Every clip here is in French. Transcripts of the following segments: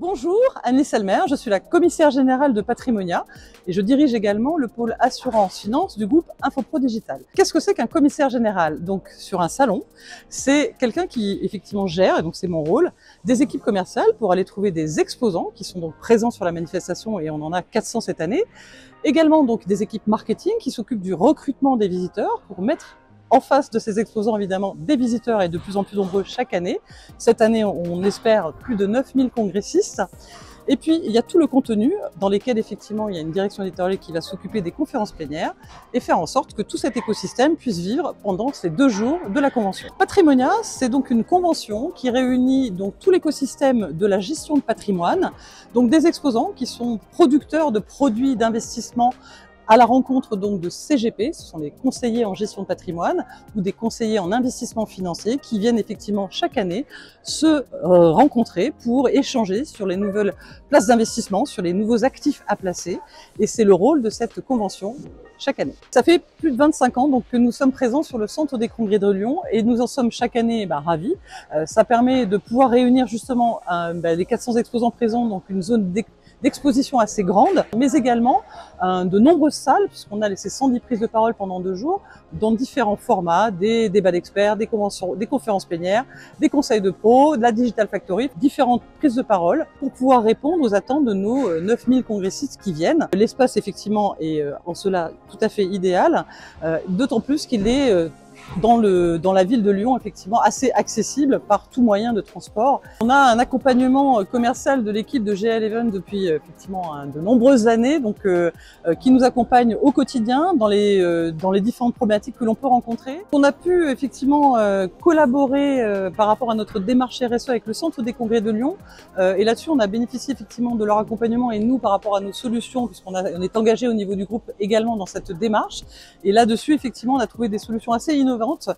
Bonjour, Annie Selmer, je suis la commissaire générale de Patrimonia et je dirige également le pôle assurance finance du groupe Infopro Digital. Qu'est-ce que c'est qu'un commissaire général? Donc sur un salon, c'est quelqu'un qui effectivement gère, et donc c'est mon rôle, des équipes commerciales pour aller trouver des exposants qui sont donc présents sur la manifestation et on en a 400 cette année. Également donc des équipes marketing qui s'occupent du recrutement des visiteurs pour mettre en face de ces exposants, évidemment, des visiteurs et de plus en plus nombreux chaque année. Cette année, on espère plus de 9000 congressistes. Et puis, il y a tout le contenu dans lesquels, effectivement, il y a une direction éditoriale qui va s'occuper des conférences plénières et faire en sorte que tout cet écosystème puisse vivre pendant ces 2 jours de la convention. Patrimonia, c'est donc une convention qui réunit donc tout l'écosystème de la gestion de patrimoine, donc des exposants qui sont producteurs de produits d'investissement à la rencontre donc de CGP, ce sont des conseillers en gestion de patrimoine ou des conseillers en investissement financier qui viennent effectivement chaque année se rencontrer pour échanger sur les nouvelles places d'investissement, sur les nouveaux actifs à placer. Et c'est le rôle de cette convention chaque année. Ça fait plus de 25 ans donc que nous sommes présents sur le centre des congrès de Lyon et nous en sommes chaque année ravis. Ça permet de pouvoir réunir justement les 400 exposants présents, donc une zone d'exposition assez grande, mais également de nombreuses salles, puisqu'on a ces 110 prises de parole pendant 2 jours, dans différents formats, des débats d'experts, des conventions, des conférences plénières, des conseils de pros, de la Digital Factory, différentes prises de parole pour pouvoir répondre aux attentes de nos 9000 congressistes qui viennent. L'espace, effectivement, est en cela tout à fait idéal, d'autant plus qu'il est dans la ville de Lyon, effectivement, assez accessible par tout moyen de transport. On a un accompagnement commercial de l'équipe de GL Event depuis effectivement de nombreuses années, donc qui nous accompagne au quotidien dans les différentes problématiques que l'on peut rencontrer. On a pu effectivement collaborer par rapport à notre démarche RSE avec le Centre des Congrès de Lyon, et là-dessus on a bénéficié effectivement de leur accompagnement et nous par rapport à nos solutions, puisqu'on est engagé au niveau du groupe également dans cette démarche. Et là-dessus effectivement on a trouvé des solutions assez innovantes,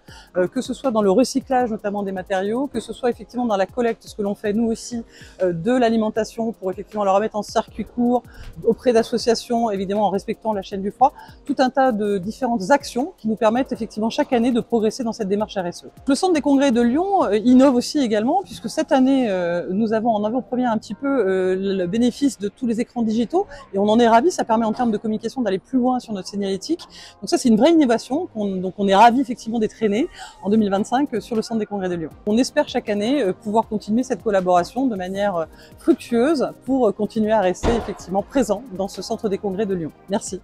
que ce soit dans le recyclage notamment des matériaux, que ce soit effectivement dans la collecte, ce que l'on fait nous aussi, de l'alimentation pour effectivement le remettre en circuit court auprès d'associations, évidemment en respectant la chaîne du froid, tout un tas de différentes actions qui nous permettent effectivement chaque année de progresser dans cette démarche RSE. Le Centre des Congrès de Lyon innove aussi également, puisque cette année nous avons en avant-première un petit peu le bénéfice de tous les écrans digitaux et on en est ravis, ça permet en termes de communication d'aller plus loin sur notre signalétique. Donc ça c'est une vraie innovation, donc on est ravis effectivement d'être né en 2025 sur le Centre des Congrès de Lyon. On espère chaque année pouvoir continuer cette collaboration de manière fructueuse pour continuer à rester effectivement présent dans ce Centre des Congrès de Lyon. Merci.